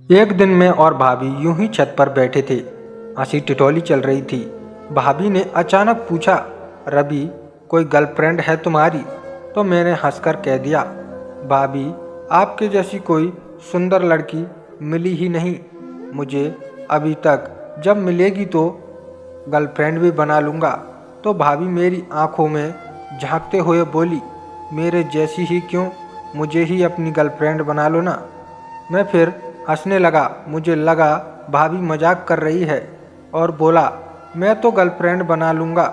एक दिन मैं और भाभी यूं ही छत पर बैठे थे। हंसी टिटौली चल रही थी। भाभी ने अचानक पूछा, रवि, कोई गर्लफ्रेंड है तुम्हारी? तो मैंने हंसकर कह दिया, भाभी, आपके जैसी कोई सुंदर लड़की मिली ही नहीं मुझे अभी तक। जब मिलेगी तो गर्लफ्रेंड भी बना लूँगा। तो भाभी मेरी आंखों में झांकते हुए बोली, मेरे जैसी ही क्यों, मुझे ही अपनी गर्लफ्रेंड बना लो ना। मैं फिर हंसने लगा। मुझे लगा भाभी मजाक कर रही है और बोला, मैं तो गर्लफ्रेंड बना लूँगा,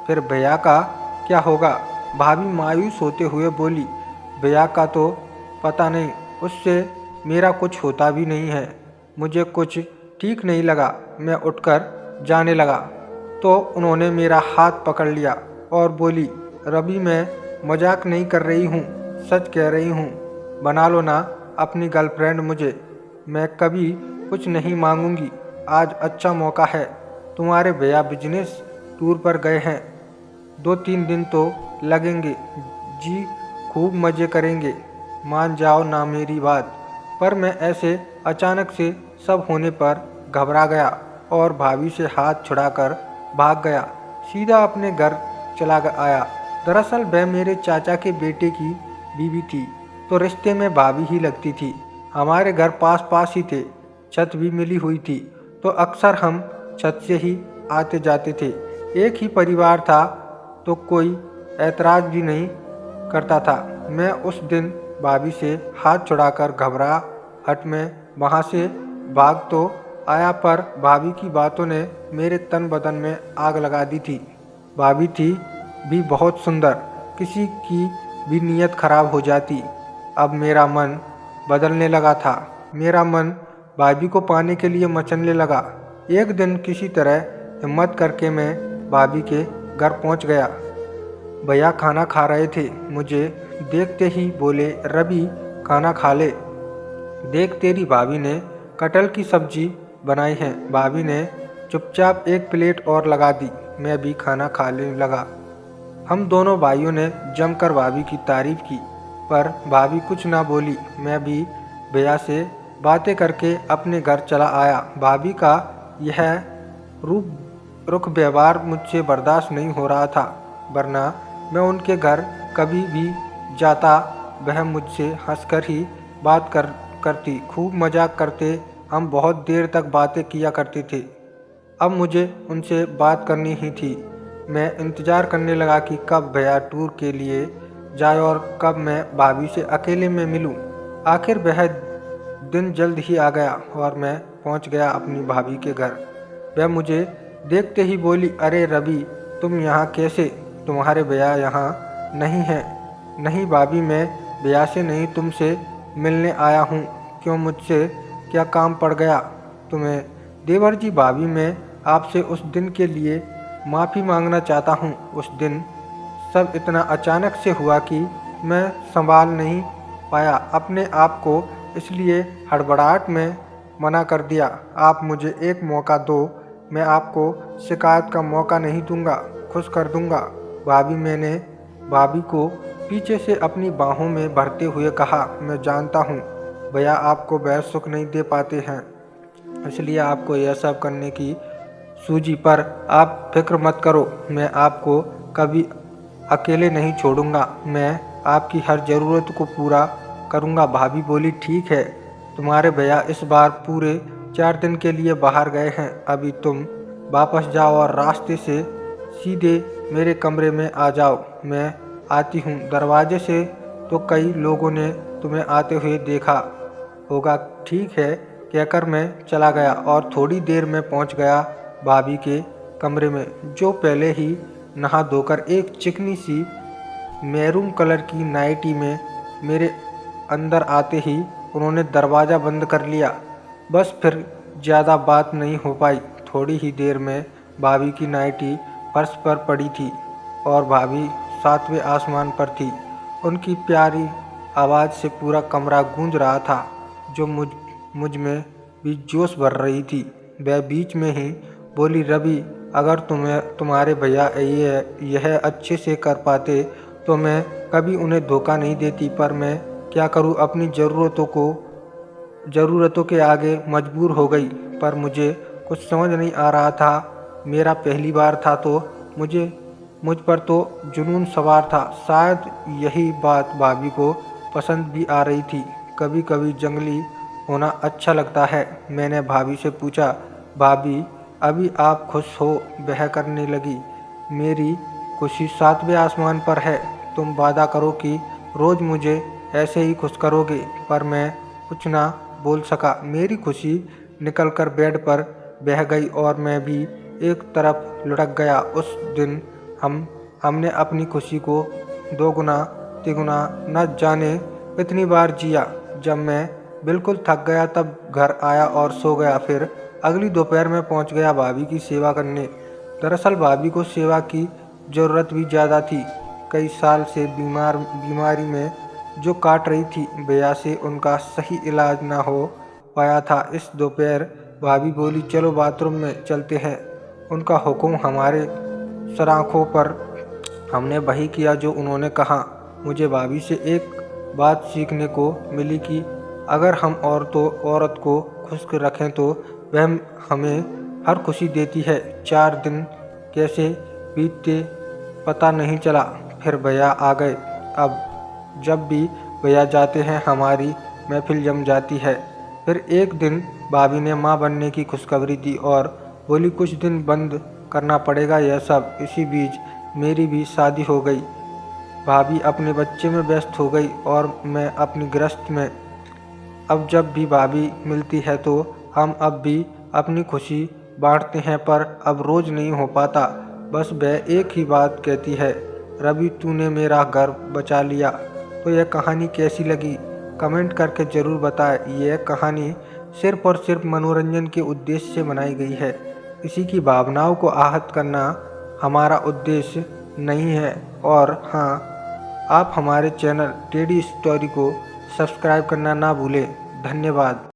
फिर भैया का क्या होगा? भाभी मायूस होते हुए बोली, भैया का तो पता नहीं, उससे मेरा कुछ होता भी नहीं है। मुझे कुछ ठीक नहीं लगा। मैं उठकर जाने लगा तो उन्होंने मेरा हाथ पकड़ लिया और बोली, रवि, मैं मजाक नहीं कर रही हूँ, सच कह रही हूँ। बना लो ना अपनी गर्लफ्रेंड मुझे। मैं कभी कुछ नहीं मांगूंगी। आज अच्छा मौका है। तुम्हारे भैया बिजनेस टूर पर गए हैं। 2-3 दिन तो लगेंगे जी, खूब मज़े करेंगे। मान जाओ ना मेरी बात। पर मैं ऐसे अचानक से सब होने पर घबरा गया और भाभी से हाथ छुड़ाकर भाग गया। सीधा अपने घर आया। दरअसल वह मेरे चाचा के बेटे की बीवी थी, तो रिश्ते में भाभी ही लगती थी। हमारे घर पास पास ही थे, छत भी मिली हुई थी, तो अक्सर हम छत से ही आते जाते थे। एक ही परिवार था तो कोई ऐतराज़ भी नहीं करता था। मैं उस दिन भाभी से हाथ छुड़ाकर घबराहट में वहाँ से भाग तो आया, पर भाभी की बातों ने मेरे तन बदन में आग लगा दी थी। भाभी थी भी बहुत सुंदर, किसी की भी नीयत खराब हो जाती। अब मेरा मन बदलने लगा था। मेरा मन भाभी को पाने के लिए मचलने लगा। एक दिन किसी तरह हिम्मत करके मैं भाभी के घर पहुंच गया। भैया खाना खा रहे थे। मुझे देखते ही बोले, रवि, खाना खा ले। देख, तेरी भाभी ने कटहल की सब्जी बनाई है। भाभी ने चुपचाप एक प्लेट और लगा दी। मैं भी खाना खाने लगा। हम दोनों भाइयों ने जमकर भाभी की तारीफ की, पर भाभी कुछ ना बोली। मैं भी भैया से बातें करके अपने घर चला आया। भाभी का यह रुख व्यवहार मुझसे बर्दाश्त नहीं हो रहा था, वरना मैं उनके घर कभी भी जाता वह मुझसे हंसकर ही बात करती। खूब मजाक करते हम, बहुत देर तक बातें किया करते थे। अब मुझे उनसे बात करनी ही थी। मैं इंतज़ार करने लगा कि कब भैया टूर के लिए जाए और कब मैं भाभी से अकेले में मिलूं। आखिर वह दिन जल्द ही आ गया और मैं पहुंच गया अपनी भाभी के घर। वह मुझे देखते ही बोली, अरे रवि, तुम यहाँ कैसे? तुम्हारे भैया यहाँ नहीं हैं। नहीं भाभी, मैं भैया से नहीं, तुमसे मिलने आया हूँ। क्यों, मुझसे क्या काम पड़ गया तुम्हें? देवर जी, भाभी, मैं आपसे उस दिन के लिए माफ़ी मांगना चाहता हूँ। उस दिन सब इतना अचानक से हुआ कि मैं संभाल नहीं पाया अपने आप को, इसलिए हड़बड़ाहट में मना कर दिया। आप मुझे एक मौका दो, मैं आपको शिकायत का मौका नहीं दूंगा, खुश कर दूंगा। मैंने भाभी को पीछे से अपनी बाहों में भरते हुए कहा, मैं जानता हूँ भैया आपको बेहद सुख नहीं दे पाते हैं, इसलिए आपको यह सब करने की सूझी, पर आप फिक्र मत करो, मैं आपको कभी अकेले नहीं छोड़ूंगा। मैं आपकी हर ज़रूरत को पूरा करूंगा। भाभी बोली, ठीक है, तुम्हारे भैया इस बार पूरे 4 दिन के लिए बाहर गए हैं। अभी तुम वापस जाओ और रास्ते से सीधे मेरे कमरे में आ जाओ। मैं आती हूँ। दरवाजे से तो कई लोगों ने तुम्हें आते हुए देखा होगा। ठीक है, कहकर मैं चला गया और थोड़ी देर में पहुँच गया भाभी के कमरे में, जो पहले ही नहा धोकर एक चिकनी सी मैरून कलर की नाइटी में मेरे अंदर आते ही उन्होंने दरवाज़ा बंद कर लिया। बस फिर ज़्यादा बात नहीं हो पाई। थोड़ी ही देर में भाभी की नाइटी फर्श पर पड़ी थी और भाभी 7वें आसमान पर थी। उनकी प्यारी आवाज़ से पूरा कमरा गूंज रहा था, जो मुझ में भी जोश भर रही थी। वह बीच में ही बोली, रवि, अगर तुम्हारे भैया यह अच्छे से कर पाते तो मैं कभी उन्हें धोखा नहीं देती, पर मैं क्या करूं, अपनी ज़रूरतों को ज़रूरतों के आगे मजबूर हो गई। पर मुझे कुछ समझ नहीं आ रहा था। मेरा पहली बार था तो मुझ पर तो जुनून सवार था। शायद यही बात भाभी को पसंद भी आ रही थी। कभी कभी जंगली होना अच्छा लगता है। मैंने भाभी से पूछा, भाभी अभी आप खुश हो? वह करने लगी, मेरी खुशी 7वें आसमान पर है। तुम वादा करो कि रोज़ मुझे ऐसे ही खुश करोगे। पर मैं कुछ ना बोल सका। मेरी खुशी निकलकर बेड पर बह गई और मैं भी एक तरफ लुढ़क गया। उस दिन हमने अपनी खुशी को दोगुना तिगुना न जाने कितनी बार जिया। जब मैं बिल्कुल थक गया तब घर आया और सो गया। फिर अगली दोपहर में पहुंच गया भाभी की सेवा करने। दरअसल भाभी को सेवा की ज़रूरत भी ज़्यादा थी। कई साल से बीमारी में जो काट रही थी, भैया से उनका सही इलाज ना हो पाया था। इस दोपहर भाभी बोली, चलो बाथरूम में चलते हैं। उनका हुक्म हमारे सराखों पर। हमने वही किया जो उन्होंने कहा। मुझे भाभी से एक बात सीखने को मिली कि अगर हम औरत को खुश रखें तो वह हमें हर खुशी देती है। 4 दिन कैसे बीतते पता नहीं चला। फिर भैया आ गए। अब जब भी भैया जाते हैं हमारी महफिल जम जाती है। फिर एक दिन भाभी ने माँ बनने की खुशखबरी दी और बोली, कुछ दिन बंद करना पड़ेगा यह सब। इसी बीच मेरी भी शादी हो गई। भाभी अपने बच्चे में व्यस्त हो गई और मैं अपनी गृहस्थ में। अब जब भी भाभी मिलती है तो हम अब भी अपनी खुशी बांटते हैं, पर अब रोज़ नहीं हो पाता। बस वह एक ही बात कहती है, रवि तूने मेरा घर बचा लिया। तो यह कहानी कैसी लगी कमेंट करके ज़रूर बताएं। यह कहानी सिर्फ और सिर्फ मनोरंजन के उद्देश्य से बनाई गई है। किसी की भावनाओं को आहत करना हमारा उद्देश्य नहीं है। और हाँ, आप हमारे चैनल टेडी स्टोरी को सब्सक्राइब करना ना भूलें। धन्यवाद।